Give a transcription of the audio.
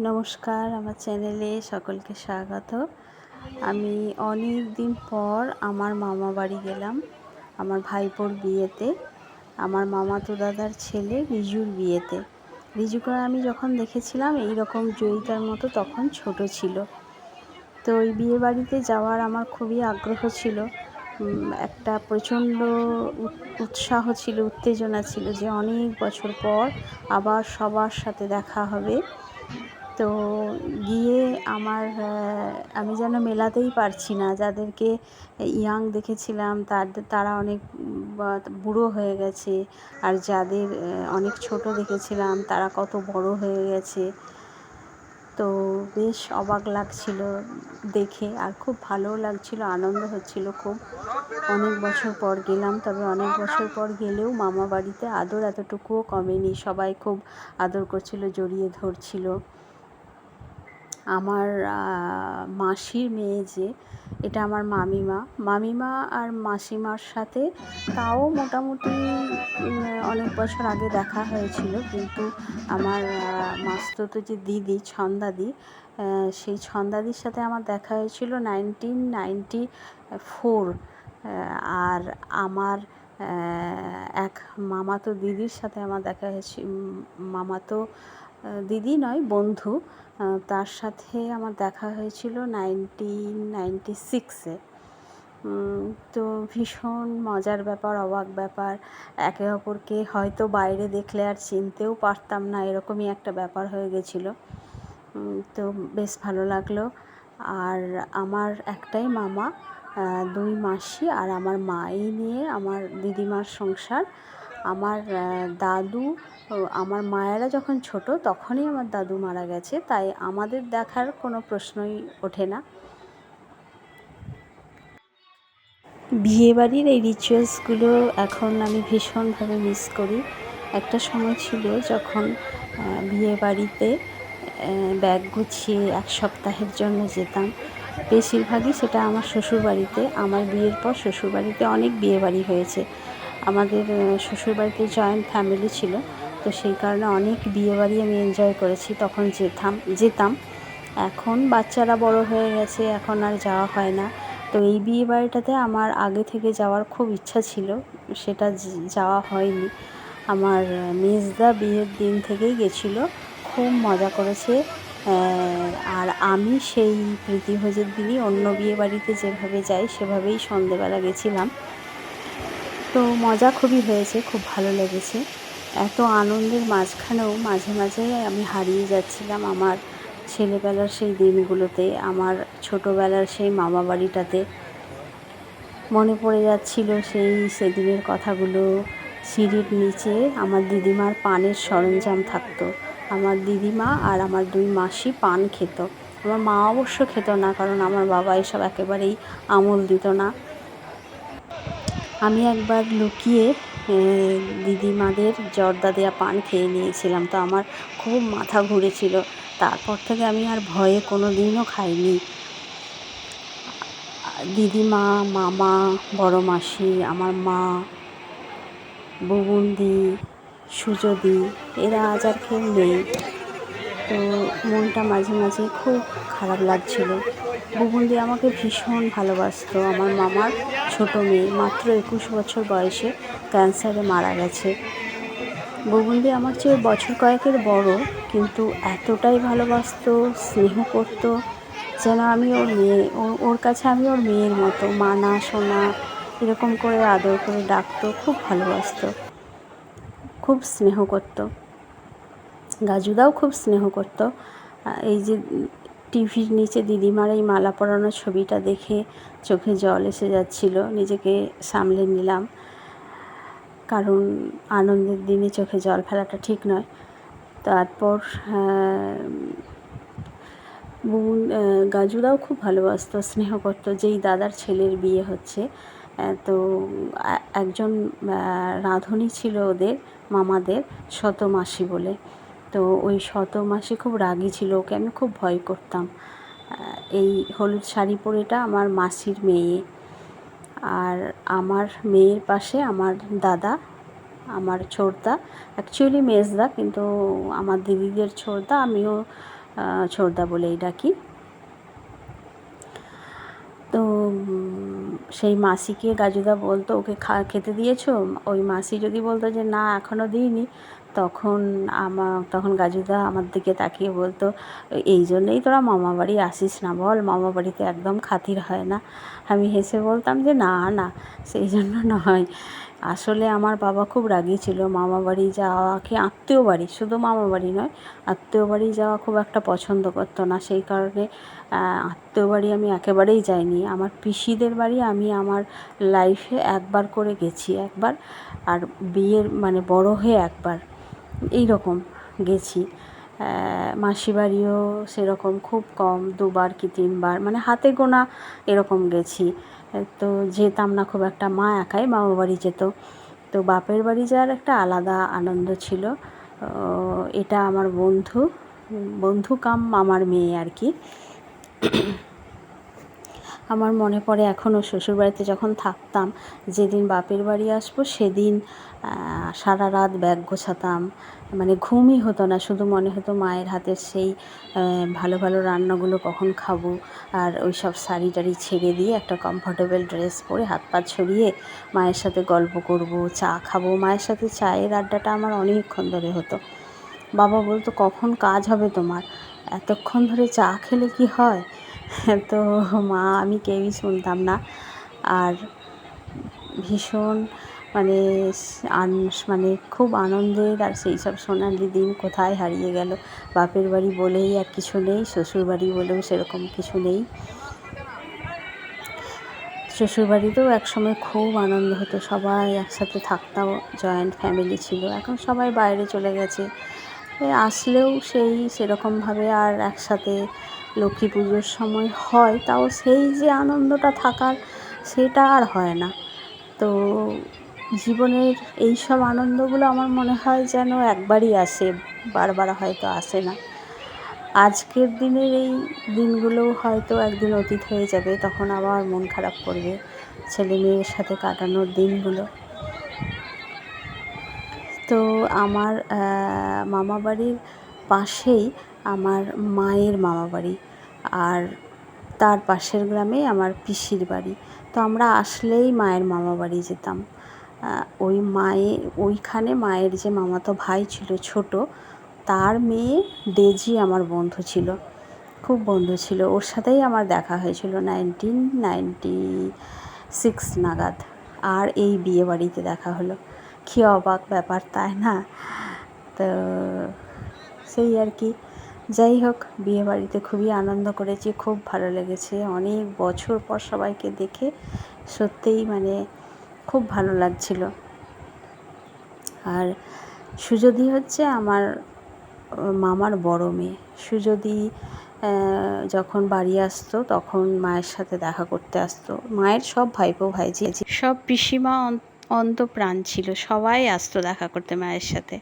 নমস্কার, আমার চ্যানেলে সকলকে স্বাগত। আমি অনেক দিন পর আমার মামা বাড়ি গেলাম আমার ভাইপোর বিয়েতে, আমার মামাতো দাদার ছেলে রিজুর বিয়েতে। রিজুকে আমি যখন দেখেছিলাম এই রকম জয়িতার মতো তখন ছোট ছিল। তো ওই বিয়ে বাড়িতে যাওয়ার আমার খুবই আগ্রহ ছিল, একটা প্রচণ্ড উৎসাহ ছিল, উত্তেজনা ছিল যে অনেক বছর পর আবার সবার সাথে দেখা হবে। তো গিয়ে আমি যেন মেলাতেই পারছি না, যাদেরকে ইয়াং দেখেছিলাম তারা অনেক বুড়ো হয়ে গেছে, আর যাদের অনেক ছোট দেখেছিলাম তারা কত বড় হয়ে গেছে। তো বেশ অবাক লাগছিল দেখে, আর খুব ভালোও লাগছিল, আনন্দ হচ্ছিল খুব। অনেক বছর পর গেলাম, তবে অনেক বছর পর গেলেও মামা বাড়িতে আদর এতটুকুও কমেনি। সবাই খুব আদর করছিল, জড়িয়ে ধরছিল। আমার মাসির মেয়ে যে, এটা আমার মামিমা আর মাসিমার সাথে তাও মোটামুটি অনেক বছর আগে দেখা হয়েছিল, কিন্তু আমার মাস্তুতো যে দিদি ছন্দাদি, সেই ছন্দাদির সাথে আমার দেখা হয়েছিল 1994। আর আমার এক মামাতো দিদির সাথে আমার দেখা হয়েছিল, মামাতো দিদি নয়, বন্ধু, তার সাথে আমার দেখা হয়েছিল 1996-এ। তো ভীষণ মজার ব্যাপার, অবাক ব্যাপার। একে অপরকে হয়তো বাইরে দেখলে আর চিনতেও পারতাম না, এরকমই একটা ব্যাপার হয়ে গেছিলো। তো বেশ ভালো লাগলো। আর আমার একটাই মামা, দুই মাসি আর আমার মা, এই নিয়ে আমার দিদিমার সংসার। আমার দাদু, আমার মায়েরা যখন ছোট তখনই আমার দাদু মারা গেছে, তাই আমাদের দেখার কোনো প্রশ্নই ওঠে না। বিয়েবাড়ির এই রিচুয়ালসগুলো এখন আমি ভীষণভাবে মিস করি। একটা সময় ছিল যখন বিয়েবাড়িতে ব্যাগ গুছিয়ে এক সপ্তাহের জন্য যেতাম। বেশিরভাগই সেটা আমার শ্বশুরবাড়িতে। আমার বিয়ের পর শ্বশুরবাড়িতে অনেক বিয়েবাড়ি হয়েছে। আমাদের শ্বশুরবাড়িতে জয়েন্ট ফ্যামিলি ছিল, তো সেই কারণে অনেক বিয়েবাড়ি আমি এনজয় করেছি, তখন যেতাম। এখন বাচ্চারা বড় হয়ে গেছে, এখন আর যাওয়া হয় না। তো এই বিয়েবাড়িটাতে আমার আগে থেকে যাওয়ার খুব ইচ্ছা ছিল, সেটা যাওয়া হয়নি। আমার মেজদা বিয়ের দিন থেকেই গেছিলো, খুব মজা করেছে। আর আমি সেই প্রীতিভোজের দিনই অন্য বিয়েবাড়িতে যেভাবে যাই সেভাবেই সন্ধেবেলা গেছিলাম। তো মজা খুবই হয়েছে, খুব ভালো লেগেছে। এত আনন্দের মাঝখানেও মাঝে মাঝে আমি হারিয়ে যাচ্ছিলাম আমার ছেলেবেলার সেই দিনগুলোতে, আমার ছোটোবেলার সেই মামা বাড়িটাতে। মনে পড়ে যাচ্ছিল সেদিনের কথাগুলো। সিঁড়ির নিচে আমার দিদিমার পানের সরঞ্জাম থাকতো। আমার দিদিমা আর আমার দুই মাসি পান খেত। আমার মা অবশ্য খেত না, কারণ আমার বাবা এসব একেবারেই আমল দিত না। আমি একবার লুকিয়ে দিদিমাদের জর্দা দেওয়া পান খেয়ে নিয়েছিলাম, তো আমার খুব মাথা ঘুরেছিল। তারপর থেকে আমি আর ভয়ে কোনো দিনও খাইনি। দিদিমা, মামা, বড় মাসি, আমার মা, বুবুন্দি, সুজদি, এরা আজ আর কেউ নেই। তো মনটা মাঝে মাঝে খুব খারাপ লাগছিল। বুবুন্দি আমাকে ভীষণ ভালোবাসতো। আমার মামার ছোট মেয়ে, মাত্র 21 বছর বয়সে ক্যান্সারে মারা গেছে। বুবুন্দি আমার চেয়ে বছর কয়েকের বড়, কিন্তু এতটাই ভালোবাসতো, স্নেহ করতো, যেন আমি ওর মেয়ে। ওর কাছে আমি ওর মেয়ের মতো, মা না সোনা এরকম করে আদর করে ডাকতো, খুব ভালোবাসতো, খুব স্নেহ করতো। গাজুদাও খুব স্নেহ করতো। এই যে টিভির নিচে দিদিমার এই মালা পরানো ছবিটা দেখে চোখে জল এসে যাচ্ছিল, নিজেকে সামলে নিলাম, কারণ আনন্দের দিনে চোখে জল ফেলাটা ঠিক নয়। তারপর গাজুদাও খুব ভালোবাসতো, স্নেহ করতো। যেই দাদার ছেলের বিয়ে হচ্ছে, তো একজন রাঁধুনি ছিল ওদের মামাদের, শতমাসি বলে। তো ওই শতমাসি খুব রাগী ছিল, ওকে আমি খুব ভয় করতাম। এই হলুদ শাড়ি পরেটা আমার মাসির মেয়ে, আর আমার মেয়ের পাশে আমার দাদা, আমার ছোড়দা, অ্যাকচুয়ালি মেজদা, কিন্তু আমার দিদিদের ছোড়দা। আমিও ছোড়দা বলেই ডাকি। তো সেই মাসিকে গাজুদা বলতো, ওকে খেতে দিয়েছো? ওই মাসি যদি বলতো যে না এখনও দিইনি, তখন গাজুদা আমার দিকে তাকিয়ে বলতো, এই জন্যেই তোরা মামাবাড়ি আসিস না বল, মামাবাড়িতে একদম খাতির হয় না। আমি হেসে বলতাম যে না না, সেই জন্য নয়, আসলে আমার বাবা খুব রাগী ছিল। মামাবাড়ি যাওয়া কি আত্মীয় বাড়ি, শুধু মামাবাড়ি নয়, আত্মীয় বাড়ি যাওয়া খুব একটা পছন্দ করতো না। সেই কারণে আত্মীয় বাড়ি আমি একেবারেই যাইনি। আমার পিসিদের বাড়ি আমি আমার লাইফে একবার করে গেছি, একবার, আর বিয়ের মানে বড় হয়ে একবার, এই রকম গেছি। মাসি বাড়িও সেরকম খুব কম, 2বার কি 3বার, মানে হাতে গোনা এরকম গেছি। তো যেতাম না খুব একটা, মা একাই মামা বাড়ি যেত। তো বাপের বাড়ি যাওয়ার একটা আলাদা আনন্দ ছিল। এটা আমার বন্ধু কাম মামার মেয়ে আর কি। আমার মনে পড়ে এখনও শ্বশুরবাড়িতে যখন থাকতাম, যেদিন বাপের বাড়ি আসবো সেদিন সারা রাত ব্যাগ গোছাতাম, মানে ঘুমই হতো না, শুধু মনে হতো মায়ের হাতের সেই ভালো ভালো রান্নাগুলো কখন খাবো। আর ওই সব শাড়ি টাড়ি ছেড়ে দিয়ে একটা কমফোর্টেবল ড্রেস পরে হাত পা ছড়িয়ে মায়ের সাথে গল্প করব, চা খাবো। মায়ের সাথে চায়ের আড্ডাটা আমার অনেকক্ষণ ধরে হতো। বাবা বলতো কখন কাজ হবে তোমার, এতক্ষণ ধরে চা খেলে কি হয়? তো মা আমি কেউই শুনতাম না। আর ভীষণ মানে মানে খুব আনন্দের, আর সেই সব সোনালি দিন কোথায় হারিয়ে গেল। বাপের বাড়ি বলেই আর কিছু নেই, শ্বশুরবাড়ি বলেও সেরকম কিছু নেই। শ্বশুরবাড়িতেও একসময় খুব আনন্দ হতো, সবাই একসাথে থাকতাম, জয়েন্ট ফ্যামিলি ছিল। এখন সবাই বাইরে চলে গেছে, আসলেও সেরকমভাবে আর একসাথে লক্ষ্মী পুজোর সময় হয়, তাও সেই যে আনন্দটা থাকার, সেটা আর হয় না। তো জীবনের এই সব আনন্দগুলো আমার মনে হয় যেন একবারই আসে, বারবার হয়তো আসে না। আজকের দিনের এই দিনগুলো হয়তো একদিন অতীত হয়ে যাবে, তখন আবার মন খারাপ করবে ছেলে মেয়ের সাথে কাটানোর দিনগুলো। তো আমার মামাবাড়ির পাশেই আমার মায়ের মামাবাড়ি, আর তার পাশের গ্রামেই আমার পিসির বাড়ি। তো আমরা আসলেই মায়ের মামাবাড়ি যেতাম। ওইখানে মায়ের যে মামাতো ভাই ছিল ছোট, তার মেয়ে ডেজি আমার বন্ধু ছিল, খুব বন্ধু ছিল। ওর সাথেই আমার দেখা হয়েছিল 1996 নাগাদ, আর এই বিয়ে বাড়িতে দেখা হলো। কী অবাক ব্যাপার, তাই না? তো সেই আর কি। যাই হোক, বিয়ে বাড়িতে খুবই আনন্দ করেছি, খুব ভালো লেগেছে। অনেক বছর পর সবাইকে দেখে সত্যিই মানে খুব ভালো লাগছিল। আর সুজতি হচ্ছে আমার মামার বড় মেয়ে। সুজতি যখন বাড়ি আসতো তখন মায়ের সাথে দেখা করতে আসতো। মায়ের সব ভাইপো ভাইঝি, সব পিসিমা অন্তপ্রাণ ছিল, সবাই আসতো দেখা করতে মায়ের সাথে।